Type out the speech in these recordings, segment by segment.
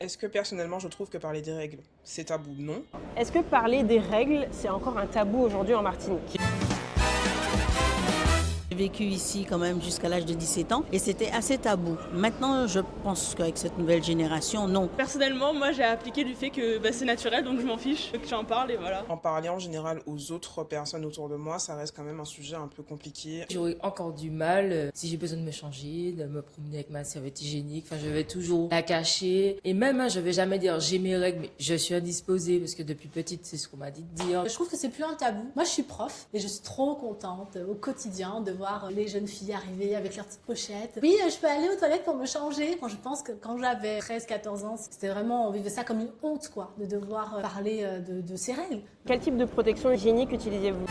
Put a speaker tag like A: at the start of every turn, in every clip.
A: Est-ce que personnellement, je trouve que parler des règles, c'est tabou? Non.
B: Est-ce que parler des règles, c'est encore un tabou aujourd'hui en Martinique?
C: J'ai vécu ici quand même jusqu'à l'âge de 17 ans et c'était assez tabou. Maintenant, je pense qu'avec cette nouvelle génération, non.
D: Personnellement, moi j'ai appliqué du fait que c'est naturel, donc je m'en fiche, que tu en parles et voilà.
A: En parler en général aux autres personnes autour de moi, ça reste quand même un sujet un peu compliqué.
E: J'aurais encore du mal si j'ai besoin de me changer, de me promener avec ma serviette hygiénique. Enfin, je vais toujours la cacher. Et même, je vais jamais dire j'ai mes règles, mais je suis indisposée parce que depuis petite, c'est ce qu'on m'a dit de dire.
F: Je trouve que c'est plus un tabou. Moi, je suis prof et je suis trop contente au quotidien de voir les jeunes filles arriver avec leurs petites pochettes. Oui, je peux aller aux toilettes pour me changer. Je pense que quand j'avais 13-14 ans, c'était vraiment, on vivait ça comme une honte, quoi, de devoir parler de ces règles.
B: Quel type de protection hygiénique utilisez-vous?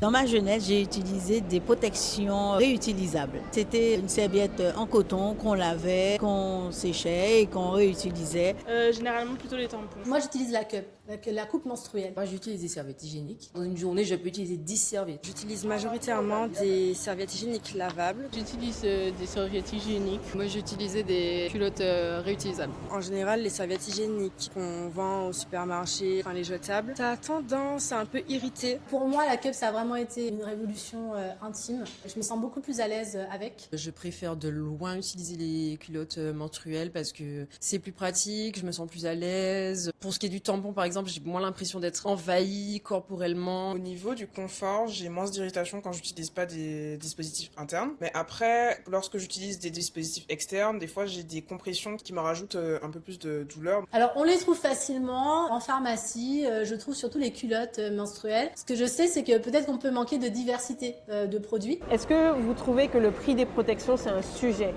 C: Dans ma jeunesse, j'ai utilisé des protections réutilisables. C'était une serviette en coton qu'on lavait, qu'on séchait et qu'on réutilisait.
D: Généralement plutôt les tampons.
F: Moi, j'utilise la cup, la coupe menstruelle.
E: Moi, j'utilise des serviettes hygiéniques. Dans une journée, je peux utiliser 10 serviettes.
G: J'utilise majoritairement des serviettes hygiéniques lavables.
D: J'utilise des serviettes hygiéniques.
H: Moi, j'utilisais des culottes réutilisables.
G: En général, les serviettes hygiéniques qu'on vend au supermarché, les jetables, ça a tendance à un peu irriter.
F: Pour moi, la cup, ça a vraiment été une révolution intime. Je me sens beaucoup plus à l'aise avec.
H: Je préfère de loin utiliser les culottes menstruelles parce que c'est plus pratique, je me sens plus à l'aise. Pour ce qui est du tampon, par exemple, j'ai moins l'impression d'être envahie corporellement.
A: Au niveau du confort, j'ai moins d'irritation quand j'utilise pas des dispositifs internes. Mais après, lorsque j'utilise des dispositifs externes, des fois j'ai des compressions qui me rajoutent un peu plus de douleur.
F: Alors, on les trouve facilement en pharmacie. Je trouve surtout les culottes menstruelles. Ce que je sais, c'est que peut-être qu'on peut manquer de diversité de produits.
B: Est-ce que vous trouvez que le prix des protections, c'est un sujet?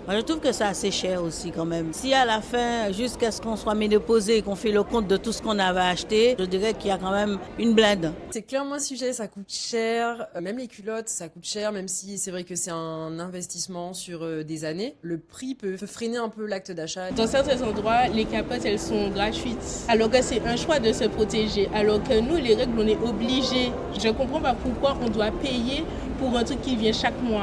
C: Moi, je trouve que c'est assez cher aussi quand même. Si à la fin, jusqu'à ce qu'on soit ménopausé et qu'on fait le compte de tout ce qu'on avait acheté, je dirais qu'il y a quand même une blinde.
H: C'est clairement un sujet, ça coûte cher. Même les culottes, ça coûte cher, même si c'est vrai que c'est un investissement sur des années. Le prix peut freiner un peu l'acte d'achat.
D: Dans certains endroits, les capotes, elles sont gratuites. Alors que c'est un choix de se protéger. Alors que nous, les règles, on est obligés. Je ne comprends pas pourquoi on doit payer pour un truc qui vient chaque mois.